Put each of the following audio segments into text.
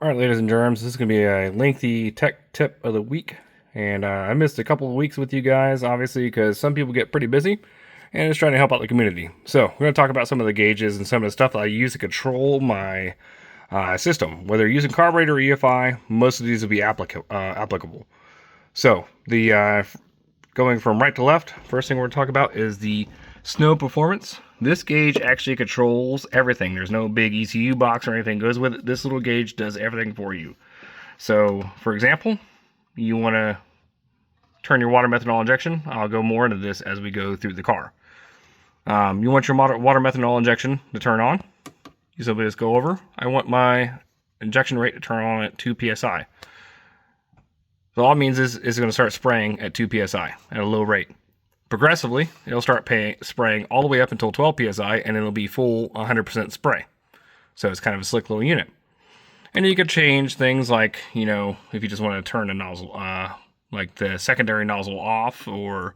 All right, ladies and germs, this is going to be a lengthy tech tip of the week. And I missed a couple of weeks with you guys, obviously, because some people get pretty busy and just trying to help out the community. So, we're going to talk about some of the gauges and some of the stuff that I use to control my system. Whether you're using carburetor or EFI, most of these will be applicable. So, the going from right to left, first thing we're going to talk about is the snow performance. This gauge actually controls everything. There's no big ECU box or anything goes with it. This little gauge does everything for you. So, for example, you want to turn your water methanol injection. I'll go more into this as we go through the car. You want your water methanol injection to turn on. You simply just go over. I want my injection rate to turn on at 2 psi. So all it means is it's going to start spraying at 2 psi at a low rate. Progressively, it'll start spraying all the way up until 12 psi, and it'll be full 100% spray. So it's kind of a slick little unit. And you could change things like, you know, if you just want to turn the nozzle, like the secondary nozzle off, or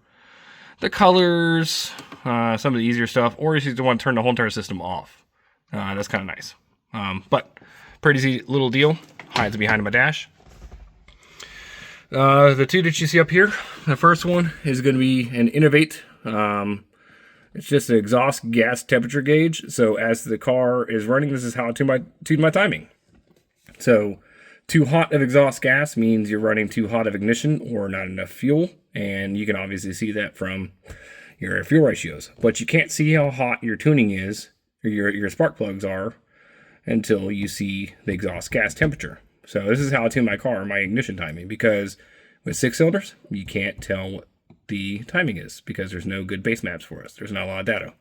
the colors, some of the easier stuff, or if you just want to turn the whole entire system off. That's kind of nice. But pretty easy little deal. Hides behind my dash. The two that you see up here, the first one is going to be an Innovate. It's just an exhaust gas temperature gauge. So as the car is running, this is how I tune my timing. So too hot of exhaust gas means you're running too hot of ignition or not enough fuel. And you can obviously see that from your fuel ratios. But you can't see how hot your tuning is, or your spark plugs are, until you see the exhaust gas temperature. So this is how I tune my car, my ignition timing, because with 6 cylinders, you can't tell what the timing is because there's no good base maps for us. There's not a lot of data.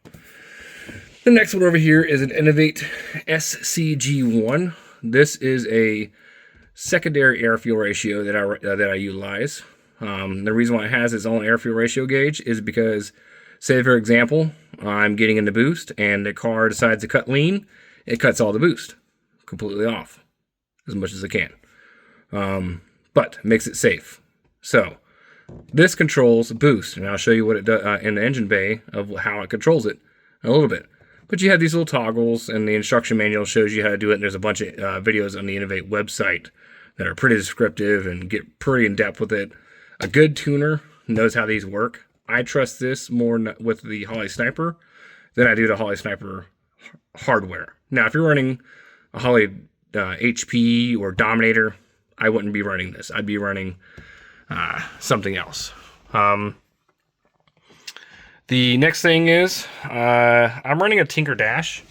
The next one over here is an Innovate SCG1. This is a secondary air-fuel ratio that I utilize. The reason why it has its own air-fuel ratio gauge is because, say for example, I'm getting in the boost and the car decides to cut lean, it cuts all the boost completely off as much as it can, but makes it safe. So this controls boost, and I'll show you what it does in the engine bay of how it controls it in a little bit. But you have these little toggles, and the instruction manual shows you how to do it, and there's a bunch of videos on the Innovate website that are pretty descriptive and get pretty in depth with it. A good tuner knows how these work. I trust this more with the Holley Sniper than I do the Holley Sniper hardware. Now, if you're running a Holley HP or Dominator, I wouldn't be running this. I'd be running something else. The next thing is I'm running a Tinker dash.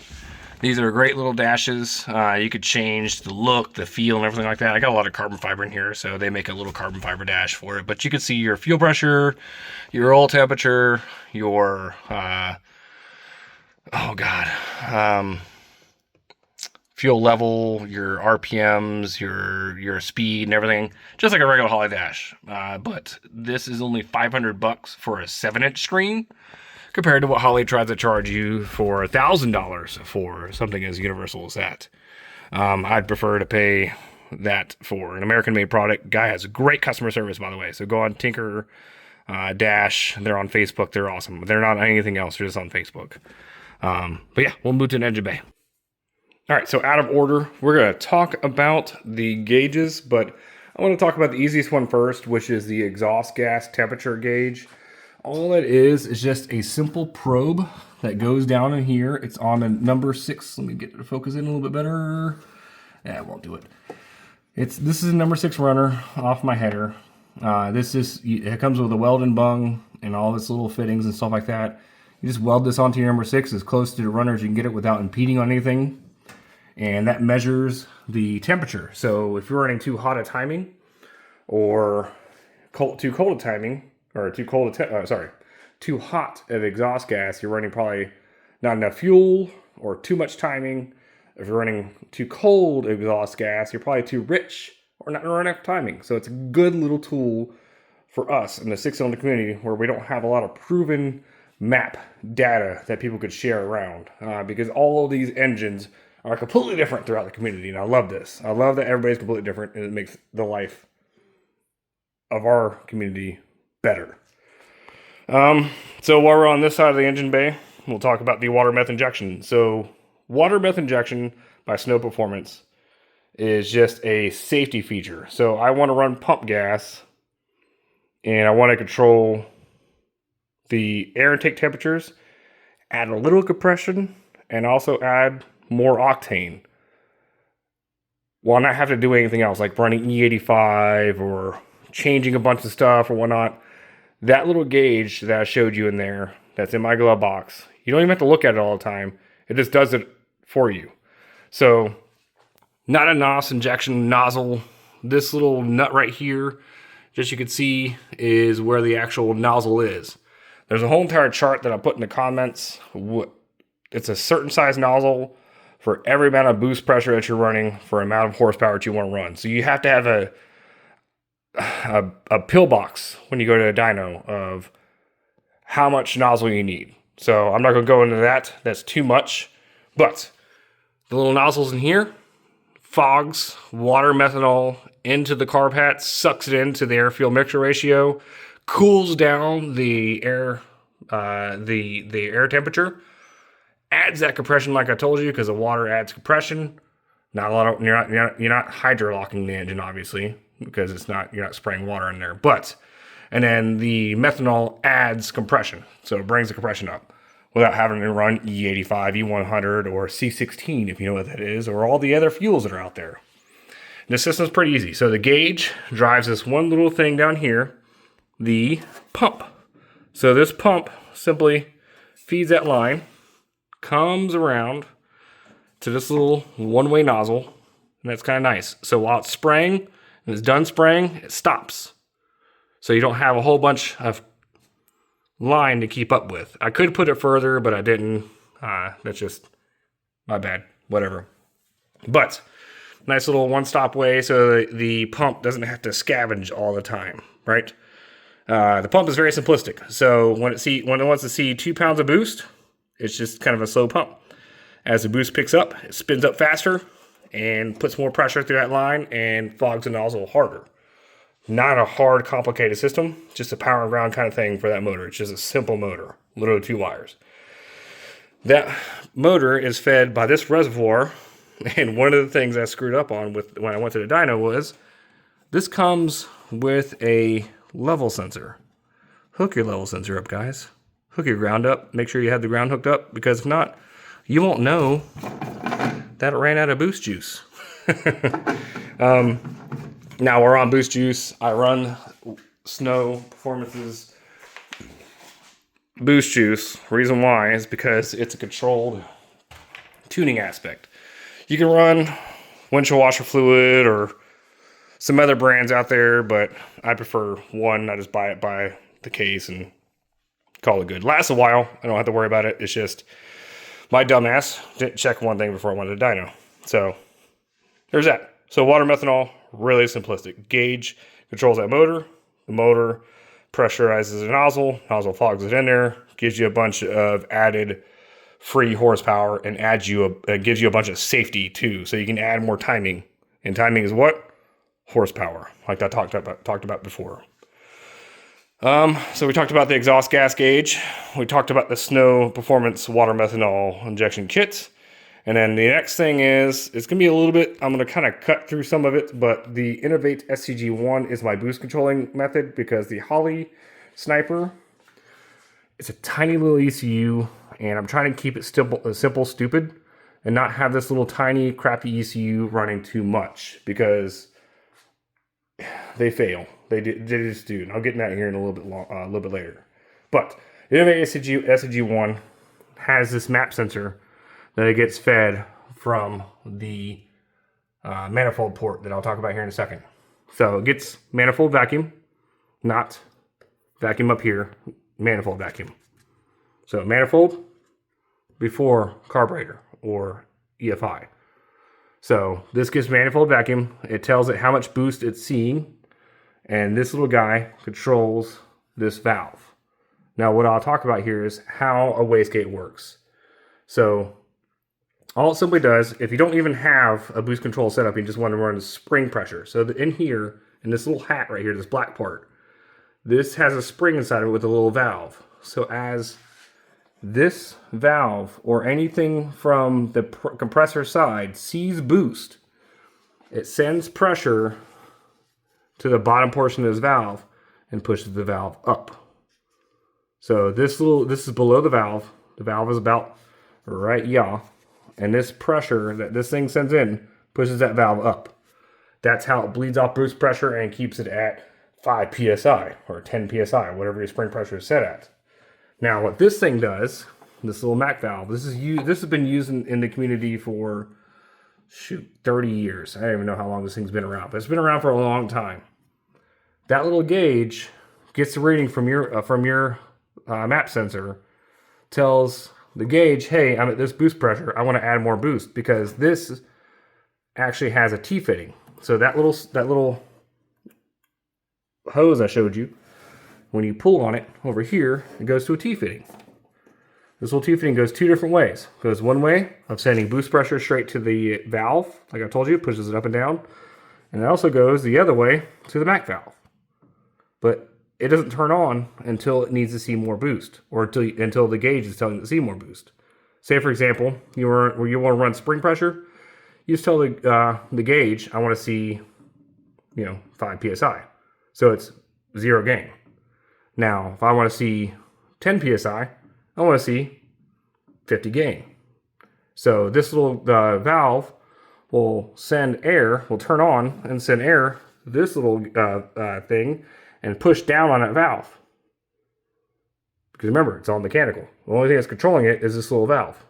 These are great little dashes. You could change the look, the feel, and everything like that. I got a lot of carbon fiber in here, so they make a little carbon fiber dash for it. But you can see your fuel pressure, your oil temperature, your fuel level, your RPMs, your speed, and everything, just like a regular Holley dash. But this is only $500 for a 7-inch screen, compared to what Holley tries to charge you for $1,000 for something as universal as that. I'd prefer to pay that for an American-made product. Guy has great customer service, by the way. So go on Tinker Dash. They're on Facebook. They're awesome. They're not on anything else. They're just on Facebook. But yeah, we'll move to an engine bay. All right, so out of order, we're going to talk about the gauges, but I want to talk about the easiest one first, which is the exhaust gas temperature gauge. All it is just a simple probe that goes down in here. It's on a number 6. Let me get it to focus in a little bit better. Yeah, it won't do it. This is a number 6 runner off my header. It comes with a weld and bung and all this little fittings and stuff like that. You just weld this onto your number 6 as close to the runner as you can get it without impeding on anything. And that measures the temperature. So if you're running too hot a timing, or too cold a timing, or too hot of exhaust gas, you're running probably not enough fuel or too much timing. If you're running too cold exhaust gas, you're probably too rich or not enough timing. So it's a good little tool for us in the 6-cylinder community where we don't have a lot of proven map data that people could share around, because all of these engines are completely different throughout the community, and I love this. I love that everybody's completely different, and it makes the life of our community better. So while we're on this side of the engine bay, we'll talk about the water meth injection. So water meth injection by Snow Performance is just a safety feature. So I want to run pump gas, and I want to control the air intake temperatures, add a little compression, and also add more octane, while not having to do anything else, like running E85 or changing a bunch of stuff or whatnot. That little gauge that I showed you in there, that's in my glove box, you don't even have to look at it all the time. It just does it for you. So, not a NOS injection nozzle. This little nut right here, just you can see, is where the actual nozzle is. There's a whole entire chart that I put in the comments. It's a certain size nozzle for every amount of boost pressure that you're running for amount of horsepower that you want to run. So you have to have a pill box when you go to a dyno of how much nozzle you need. So I'm not going to go into that. That's too much. But the little nozzles in here fogs water methanol into the carb hat, sucks it into the air-fuel mixture ratio, cools down the air temperature, adds that compression like I told you, because the water adds compression. Not a lot of you're not hydrolocking the engine, obviously, because you're not spraying water in there. But and then the methanol adds compression, so it brings the compression up without having to run E85, E100, or C16 if you know what that is, or all the other fuels that are out there. The system's pretty easy. So the gauge drives this one little thing down here, the pump. So this pump simply feeds that line, comes around to this little one-way nozzle, and that's kind of nice. So while it's spraying, and it's done spraying, it stops. So you don't have a whole bunch of line to keep up with. I could put it further, but I didn't. That's just my bad. Whatever. But nice little one-stop way so the pump doesn't have to scavenge all the time, right? The pump is very simplistic. So when it wants to see 2 pounds of boost, it's just kind of a slow pump. As the boost picks up, it spins up faster and puts more pressure through that line and fogs the nozzle harder. Not a hard, complicated system, just a power and ground kind of thing for that motor. It's just a simple motor, literally 2 wires. That motor is fed by this reservoir, and one of the things I screwed up on when I went to the dyno was this comes with a level sensor. Hook your level sensor up, guys. Hook your ground up. Make sure you have the ground hooked up, because if not, you won't know that it ran out of boost juice. Now we're on boost juice. I run Snow Performance's boost juice. Reason why is because it's a controlled tuning aspect. You can run windshield washer fluid or some other brands out there, but I prefer one. I just buy it by the case and call it good. Lasts a while. I don't have to worry about it. It's just my dumbass didn't check one thing before I went to the dyno. So there's that. So water methanol, really simplistic. Gauge controls that motor. The motor pressurizes the nozzle. Nozzle fogs it in there. Gives you a bunch of added free horsepower and gives you a bunch of safety too. So you can add more timing. And timing is what? Horsepower, like I talked about before. So we talked about the exhaust gas gauge. We talked about the Snow Performance water methanol injection kit. And then the next thing is, it's going to be a little bit, I'm going to kind of cut through some of it, but the Innovate SCG1 is my boost controlling method, because the Holly Sniper, it's a tiny little ECU, and I'm trying to keep it simple, stupid, and not have this little tiny, crappy ECU running too much, because they fail. They just do. And I'll get in that here in a little bit later. But Innovate SCG1 has this map sensor that it gets fed from the manifold port that I'll talk about here in a second. So it gets manifold vacuum, not vacuum up here, manifold vacuum. So manifold before carburetor or EFI. So this gives manifold vacuum. It tells it how much boost it's seeing, and this little guy controls this valve. Now what I'll talk about here is how a wastegate works. So all it simply does, if you don't even have a boost control setup, you just want to run spring pressure. So in here, in this little hat right here, this black part, this has a spring inside of it with a little valve. So as this valve or anything from the compressor side sees boost, it sends pressure to the bottom portion of this valve and pushes the valve up. So this is below the valve. The valve is about right here. And this pressure that this thing sends in pushes that valve up. That's how it bleeds off boost pressure and keeps it at 5 psi or 10 psi, whatever your spring pressure is set at. Now, what this thing does, this little Mac valve, this has been used in the community for 30 years. I don't even know how long this thing's been around, but it's been around for a long time. That little gauge gets the reading from your map sensor, tells the gauge, hey, I'm at this boost pressure. I want to add more boost because this actually has a T-fitting. So that little hose I showed you, when you pull on it over here, it goes to a T-fitting. This little T-fitting goes two different ways. It goes one way of sending boost pressure straight to the valve, like I told you, pushes it up and down. And it also goes the other way to the Mac valve. But it doesn't turn on until it needs to see more boost, or until the gauge is telling it to see more boost. Say, for example, you want to run spring pressure, you just tell the gauge, I want to see, 5 psi. So it's 0 gain. Now, if I want to see 10 psi, I want to see 50 gain. So this little valve will send air, will turn on and send air, this little thing, and push down on that valve. Because remember, it's all mechanical. The only thing that's controlling it is this little valve.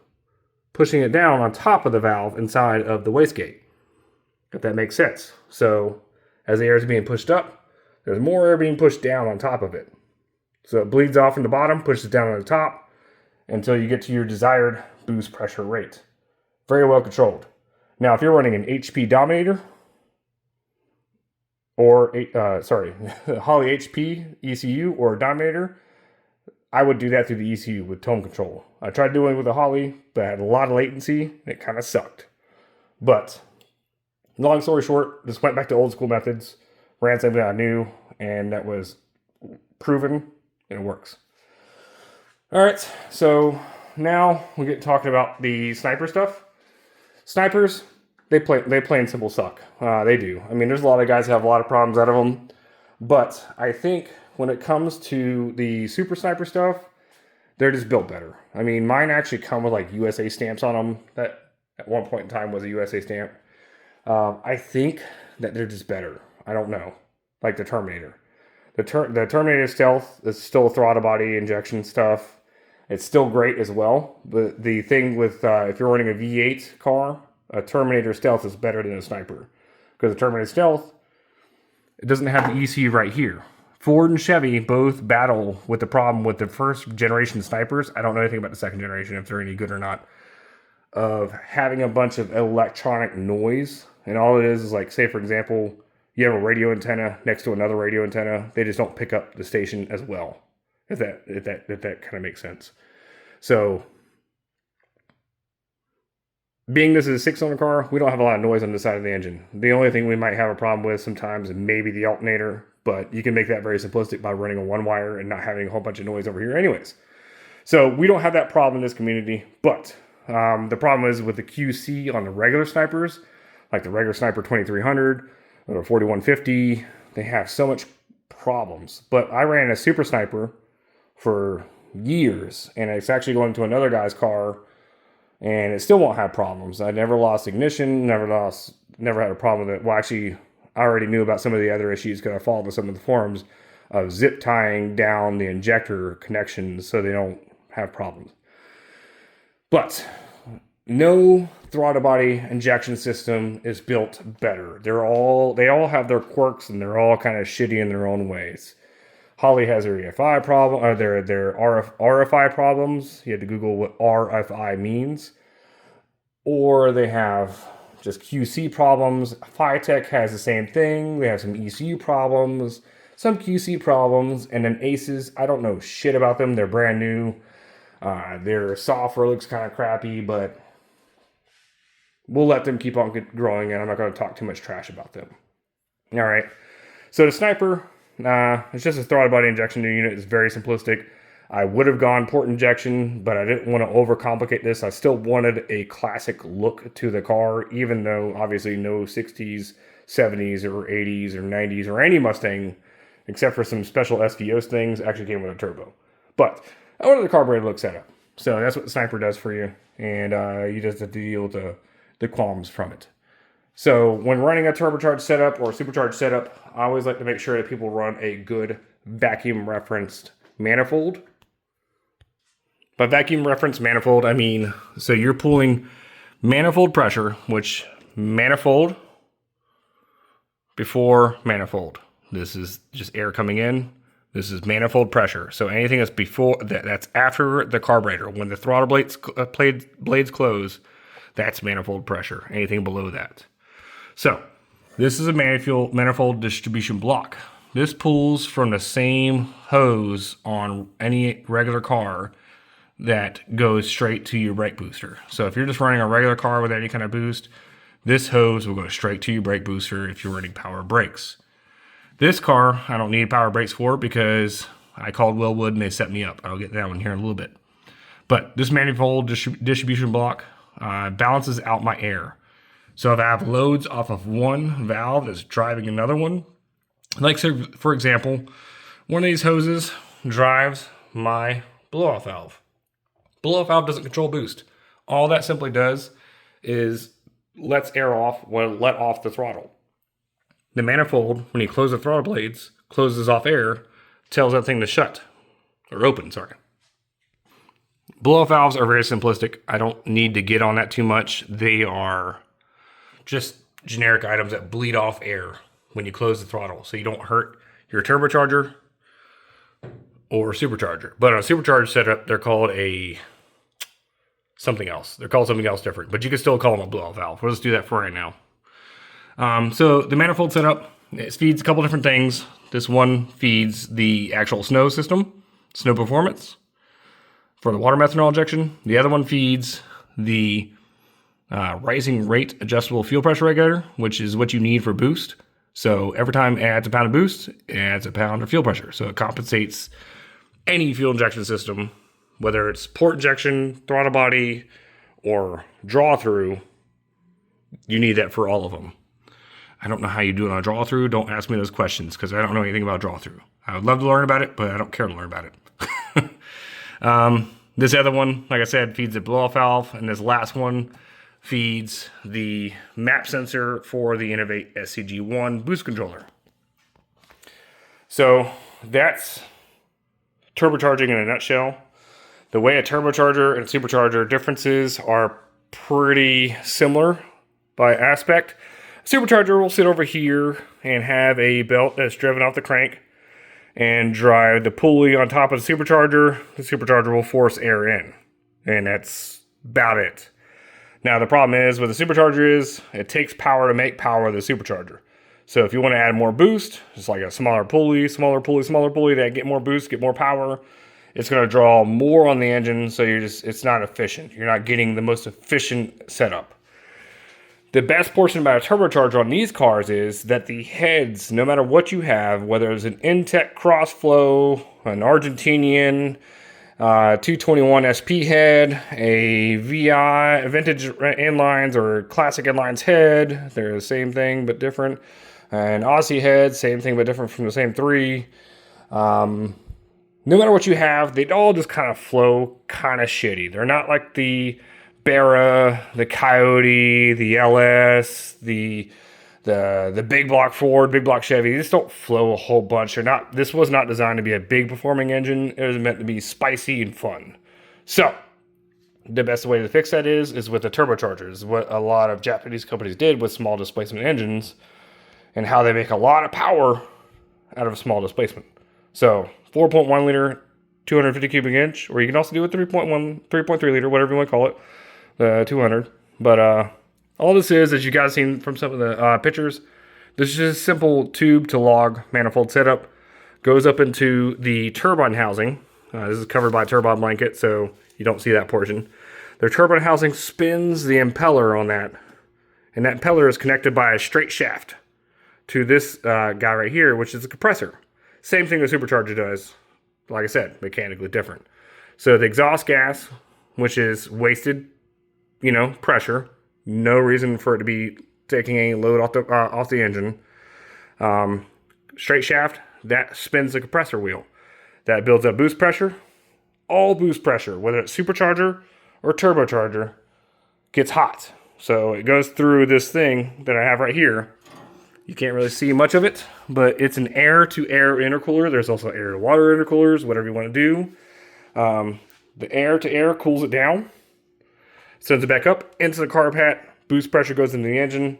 Pushing it down on top of the valve inside of the wastegate. If that makes sense. So, as the air is being pushed up, there's more air being pushed down on top of it. So it bleeds off from the bottom, pushes down on the top, until you get to your desired boost pressure rate. Very well controlled. Now, if you're running an HP Dominator, or Holley HP ECU or Dominator, I would do that through the ECU with tone control. I tried doing it with a Holley, but I had a lot of latency, and it kind of sucked. But, long story short, just went back to old school methods, ran something I knew, and that was proven, and it works. Alright, so now we get talking about the sniper stuff. Snipers, they plain simple suck. They do. I mean, there's a lot of guys that have a lot of problems out of them. But I think when it comes to the super sniper stuff, they're just built better. I mean, mine actually come with like USA stamps on them. That at one point in time was a USA stamp. I think that they're just better. I don't know. Like the Terminator. The Terminator Stealth is still a throttle body injection stuff. It's still great as well. But the thing with, if you're running a V8 car, a Terminator Stealth is better than a Sniper. Because the Terminator Stealth, it doesn't have the ECU right here. Ford and Chevy both battle with the problem with the first generation Snipers. I don't know anything about the second generation, if they're any good or not. Of having a bunch of electronic noise. And all it is like, say for example, you have a radio antenna next to another radio antenna. They just don't pick up the station as well. If that kind of makes sense. So, being this is a 6-cylinder car, we don't have a lot of noise on the side of the engine. The only thing we might have a problem with sometimes is maybe the alternator, but you can make that very simplistic by running a one wire and not having a whole bunch of noise over here anyways. So we don't have that problem in this community, but the problem is with the QC on the regular snipers, like the regular Sniper 2300 or 4150, they have so much problems. But I ran a Super Sniper for years, and it's actually going to another guy's car, and it still won't have problems. I never lost ignition, never had a problem with it. Well, actually, I already knew about some of the other issues because I followed some of the forums of zip tying down the injector connections so they don't have problems. But no throttle body injection system is built better. They all have their quirks, and they're all kind of shitty in their own ways. Holley has their EFI problem, or their RFI problems. You had to Google what RFI means. Or they have just QC problems. Phytech has the same thing. They have some ECU problems, some QC problems, and then Aces, I don't know shit about them. They're brand new. Their software looks kind of crappy, but we'll let them keep on growing, and I'm not going to talk too much trash about them. All right. So the Sniper, it's just a throttle body injection unit. It's very simplistic. I would have gone port injection, but I didn't want to overcomplicate this. I still wanted a classic look to the car, even though obviously no 60s, 70s, or 80s, or 90s, or any Mustang, except for some special SVOs things, actually came with a turbo. But I wanted the carburetor look set up. So that's what the Sniper does for you, and you just have to deal with the qualms from it. So when running a turbocharged setup or a supercharged setup, I always like to make sure that people run a good vacuum referenced manifold. By vacuum referenced manifold, I mean, so you're pulling manifold pressure, which manifold before manifold. This is just air coming in. This is manifold pressure. So anything that's before, that's after the carburetor. When the throttle blades close, that's manifold pressure. Anything below that. So this is a manifold distribution block. This pulls from the same hose on any regular car that goes straight to your brake booster. So if you're just running a regular car without any kind of boost, this hose will go straight to your brake booster if you're running power brakes. This car, I don't need power brakes for because I called Wellwood and they set me up. I'll get that one here in a little bit. But this manifold distribution block balances out my air. So if I have loads off of one valve that's driving another one, like so for example, one of these hoses drives my blow-off valve. Blow-off valve doesn't control boost. All that simply does is lets air off when let off the throttle. The manifold, when you close the throttle blades, closes off air, tells that thing to shut, or open, sorry. Blow-off valves are very simplistic. I don't need to get on that too much. They are just generic items that bleed off air when you close the throttle, so you don't hurt your turbocharger or supercharger. But on a supercharged setup, they're called something else. They're called something else different, but you can still call them a blow-off valve. We'll just do that for right now. So the manifold setup, it feeds a couple different things. This one feeds the actual snow system, snow performance, for the water methanol injection. The other one feeds the rising rate adjustable fuel pressure regulator, which is what you need for boost. So every time it adds a pound of boost, it adds a pound of fuel pressure. So it compensates any fuel injection system, whether it's port injection, throttle body, or draw through. You need that for all of them. I don't know how you do it on a draw through. Don't ask me those questions because I don't know anything about draw through. I would love to learn about it, but I don't care to learn about it. This other one, like I said, feeds the blow-off valve, and this last one feeds the map sensor for the Innovate SCG1 boost controller. So that's turbocharging in a nutshell. The way a turbocharger and a supercharger differences are pretty similar by aspect. A supercharger will sit over here and have a belt that's driven off the crank and drive the pulley on top of the supercharger. The supercharger will force air in, and that's about it. Now, the problem is with the supercharger is it takes power to make power of the supercharger. So if you want to add more boost, it's like a smaller pulley that get more boost, get more power. It's going to draw more on the engine, so it's not efficient. You're not getting the most efficient setup. The best portion about a turbocharger on these cars is that the heads, no matter what you have, whether it's an Intech Crossflow, an Argentinian 221 SP head, a VI, vintage inlines or classic inlines head, they're the same thing but different. An Aussie head, same thing but different from the same three. No matter what you have, they all just kind of flow kind of shitty. They're not like the Barra, the Coyote, the LS, the big block Ford, big block Chevy. They just don't flow a whole bunch. This was not designed to be a big performing engine. It was meant to be spicy and fun. So the best way to fix that is with the turbochargers. What a lot of Japanese companies did with small displacement engines, and how they make a lot of power out of a small displacement. So 4.1 liter, 250 cubic inch, or you can also do a 3.1, 3.3 liter, whatever you want to call it, the 200. But all this is, as you guys seen from some of the pictures, this is just a simple tube to log manifold setup. Goes up into the turbine housing. This is covered by a turbine blanket, so you don't see that portion. Their turbine housing spins the impeller on that, and that impeller is connected by a straight shaft to this guy right here, which is a compressor. Same thing the supercharger does, like I said, mechanically different. So the exhaust gas, which is wasted, pressure, no reason for it to be taking any load off the engine. Straight shaft, that spins the compressor wheel. That builds up boost pressure. All boost pressure, whether it's supercharger or turbocharger, gets hot. So it goes through this thing that I have right here. You can't really see much of it, but it's an air-to-air intercooler. There's also air-to-water intercoolers, whatever you want to do. The air-to-air cools it down, sends it back up into the carb hat. Boost pressure goes into the engine,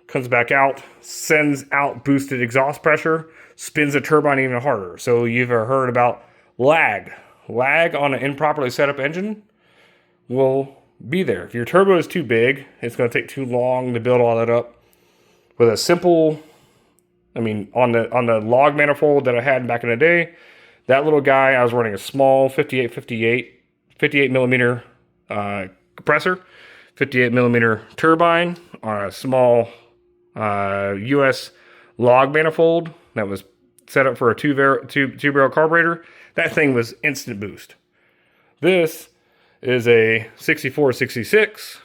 comes back out, sends out boosted exhaust pressure, spins the turbine even harder. So you've ever heard about lag. Lag on an improperly set up engine will be there. If your turbo is too big, it's going to take too long to build all that up. With a simple, on the log manifold that I had back in the day, that little guy, I was running a small 58 millimeter compressor, 58 millimeter turbine on a small US log manifold that was set up for a two barrel carburetor. That thing was instant boost. This is a 6466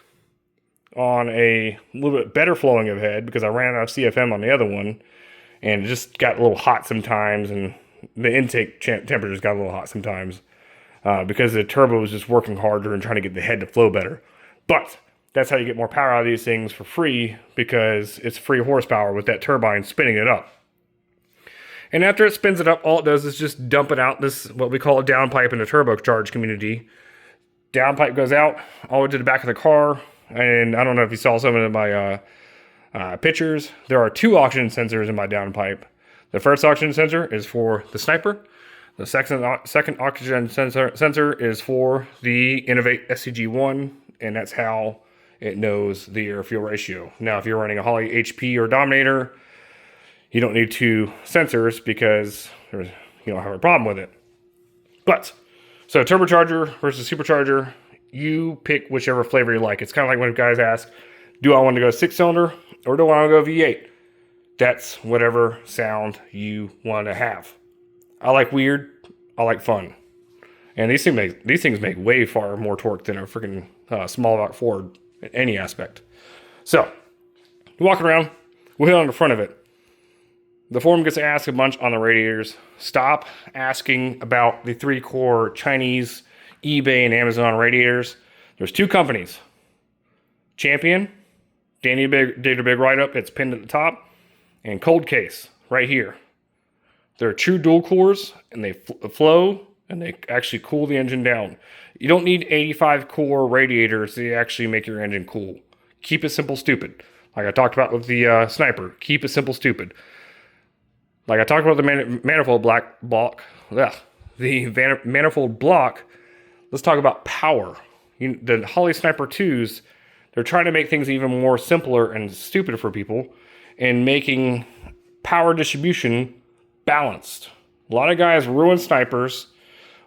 on a little bit better flowing of head because I ran out of CFM on the other one, and it just got a little hot sometimes, and the intake temperatures got a little hot sometimes because the turbo was just working harder and trying to get the head to flow better. But that's how you get more power out of these things for free, because it's free horsepower with that turbine spinning it up. And after it spins it up, all it does is just dump it out. This is what we call a downpipe in the turbocharged community. Downpipe goes out all the way to the back of the car. And I don't know if you saw some of my pictures. There are 2 oxygen sensors in my downpipe. The first oxygen sensor is for the Sniper. The second oxygen sensor is for the Innovate SCG1, and that's how it knows the air-fuel ratio. Now, if you're running a Holley HP or Dominator, you don't need 2 sensors because you don't have a problem with it. But, so turbocharger versus supercharger, you pick whichever flavor you like. It's kind of like when guys ask, do I want to go 6-cylinder or do I want to go V8? That's whatever sound you want to have. I like weird. I like fun. And these things make way far more torque than a freaking small block Ford in any aspect. So, walking around, we'll hit on the front of it. The forum gets asked a bunch on the radiators. Stop asking about the 3-core Chinese eBay and Amazon radiators. There's 2 companies. Champion, Danny did a big write-up. It's pinned at the top. And Cold Case, right here. They're true dual cores, and they flow, and they actually cool the engine down. You don't need 85 core radiators to actually make your engine cool. Keep it simple, stupid. Like I talked about with the Sniper. Keep it simple, stupid. Like I talked about the manifold block. The manifold block. Let's talk about power. The Holley Sniper 2s, they're trying to make things even more simpler and stupid for people, and making power distribution balanced. A lot of guys ruin Snipers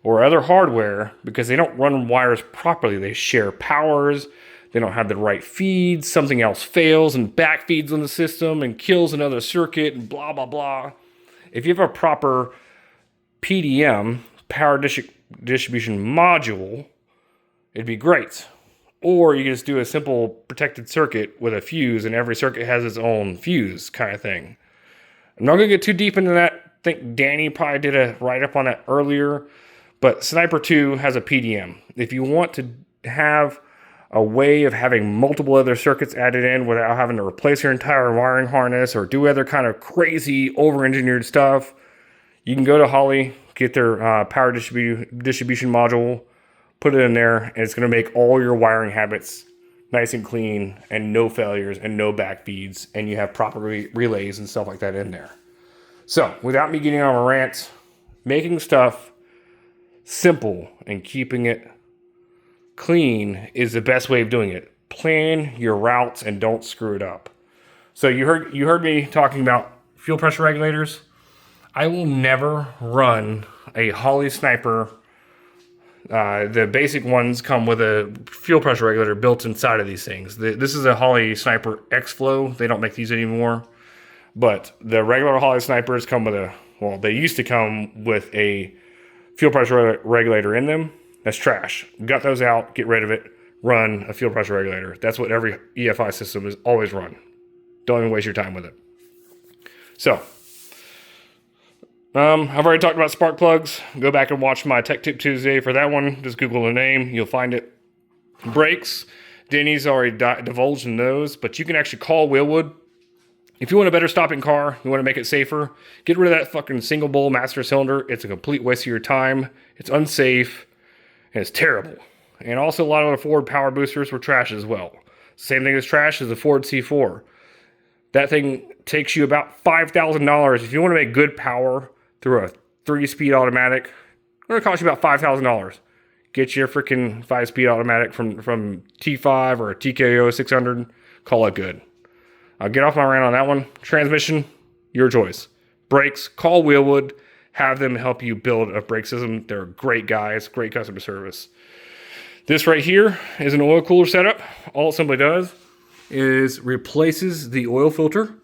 or other hardware because they don't run wires properly. They share powers. They don't have the right feeds. Something else fails and back feeds on the system and kills another circuit and blah, blah, blah. If you have a proper PDM, power distribution module, it'd be great. Or you can just do a simple protected circuit with a fuse, and every circuit has its own fuse kind of thing. I'm not going to get too deep into that. I think Danny probably did a write-up on that earlier. But Sniper 2 has a PDM. If you want to have a way of having multiple other circuits added in without having to replace your entire wiring harness or do other kind of crazy over-engineered stuff, you can go to Holley, get their power distribution module, put it in there, and it's going to make all your wiring habits nice and clean and no failures and no back feeds, and you have proper relays and stuff like that in there. So, without me getting on a rant, making stuff simple and keeping it clean is the best way of doing it. Plan your routes and don't screw it up. So you heard me talking about fuel pressure regulators. I will never run a Holley Sniper. The basic ones come with a fuel pressure regulator built inside of these things. This is a Holley Sniper X-Flow. They don't make these anymore. But the regular Holley Snipers come with they used to come with a fuel pressure regulator in them, that's trash. Gut those out, get rid of it, run a fuel pressure regulator. That's what every EFI system is always run. Don't even waste your time with it. So, I've already talked about spark plugs. Go back and watch my Tech Tip Tuesday for that one. Just Google the name, you'll find it. Brakes, Denny's already divulged in those, but you can actually call Wheelwood. If you want a better stopping car, you want to make it safer, get rid of that fucking single bowl master cylinder. It's a complete waste of your time. It's unsafe, and it's terrible. And also a lot of the Ford power boosters were trash as well. Same thing as trash as the Ford C4. That thing takes you about $5,000. If you want to make good power through a 3-speed automatic, it's going to cost you about $5,000. Get your freaking 5-speed automatic from T5 or a TKO 600. Call it good. I'll get off my rant on that one. Transmission, your choice. Brakes, call Wheelwood. Have them help you build a brake system. They're great guys, great customer service. This right here is an oil cooler setup. All it simply does is replaces the oil filter,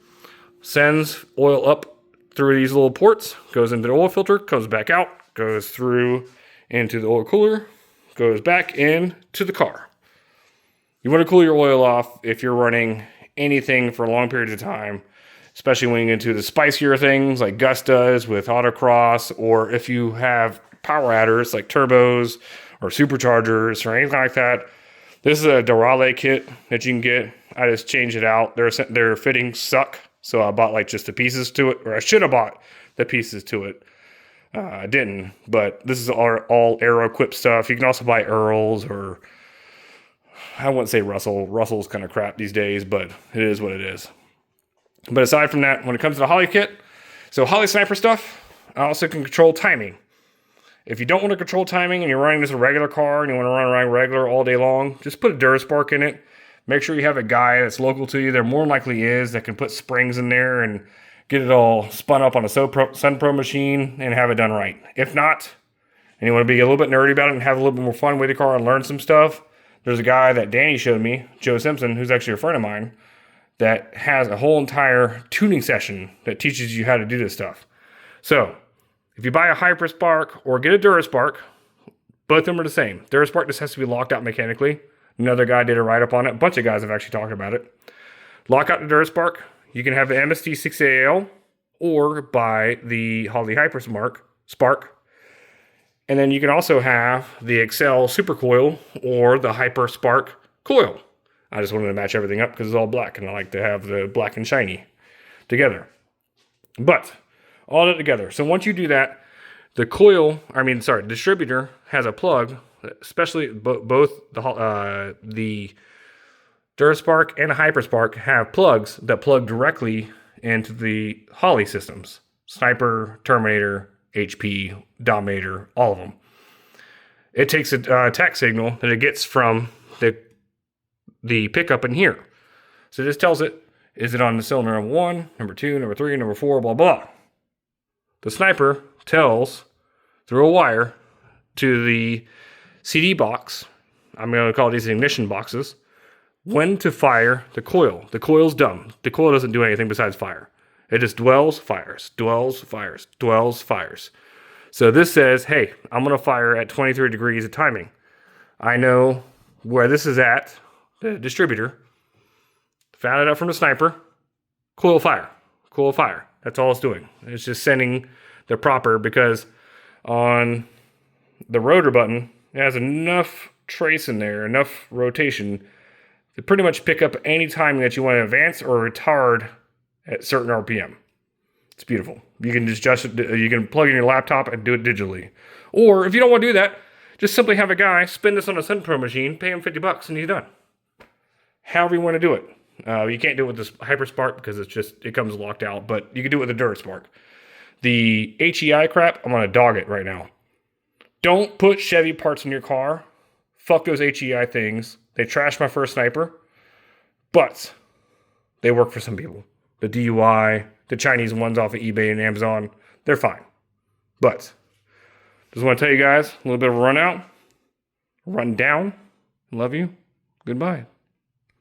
sends oil up through these little ports, goes into the oil filter, comes back out, goes through into the oil cooler, goes back into the car. You want to cool your oil off if you're running anything for long periods of time, especially when you get into the spicier things like Gus does with autocross, or if you have power adders like turbos or superchargers or anything like that. This is a Durale kit that you can get. I just changed it out. Their fittings suck, so I bought like just the pieces to it, or I should have bought the pieces to it. I didn't, but this is all Aero equipped stuff. You can also buy Earls, or I wouldn't say Russell. Russell's kind of crap these days, but it is what it is. But aside from that, when it comes to the Holley kit, so Holley Sniper stuff, I also can control timing. If you don't want to control timing and you're running just a regular car and you want to run around regular all day long, just put a Duraspark in it. Make sure you have a guy that's local to you. There more than likely is that can put springs in there and get it all spun up on a Sunpro machine and have it done right. If not, and you want to be a little bit nerdy about it and have a little bit more fun with the car and learn some stuff, there's a guy that Danny showed me, Joe Simpson, who's actually a friend of mine, that has a whole entire tuning session that teaches you how to do this stuff. So, if you buy a Hyperspark or get a Duraspark, both of them are the same. Duraspark just has to be locked out mechanically. Another guy did a write-up on it. A bunch of guys have actually talked about it. Lock out the Duraspark. You can have the MST6AL or buy the Holley Spark. And then you can also have the Excel Supercoil or the Hyperspark Coil. I just wanted to match everything up because it's all black, and I like to have the black and shiny together. But all that together. So once you do that, the distributor has a plug, especially both the Duraspark and the Hyperspark have plugs that plug directly into the Holley systems. Sniper, Terminator, HP, Dominator, all of them. It takes a attack signal that it gets from the pickup in here. So this tells it, is it on the cylinder number 1, number 2, number 3, number 4, blah, blah. The sniper tells through a wire to the CD box, I'm going to call these ignition boxes, when to fire the coil. The coil's dumb. The coil doesn't do anything besides fire. It just dwells, fires, dwells, fires, dwells, fires. So this says, hey, I'm going to fire at 23 degrees of timing. I know where this is at, the distributor. Found it out from the sniper. Coil fire. Coil fire. That's all it's doing. It's just sending the proper, because on the rotor button, it has enough trace in there, enough rotation to pretty much pick up any timing that you want to advance or retard at certain RPM. It's beautiful. You can just adjust it. You can plug in your laptop and do it digitally. Or if you don't want to do that, just simply have a guy spin this on a Sunpro machine, pay him $50, and he's done. However you want to do it. You can't do it with this Hyperspark because it comes locked out, but you can do it with the Duraspark. The HEI crap, I'm going to dog it right now. Don't put Chevy parts in your car. Fuck those HEI things. They trashed my first sniper, but they work for some people. The DUI, the Chinese ones off of eBay and Amazon, they're fine. But just want to tell you guys a little bit of a rundown. Love you. Goodbye.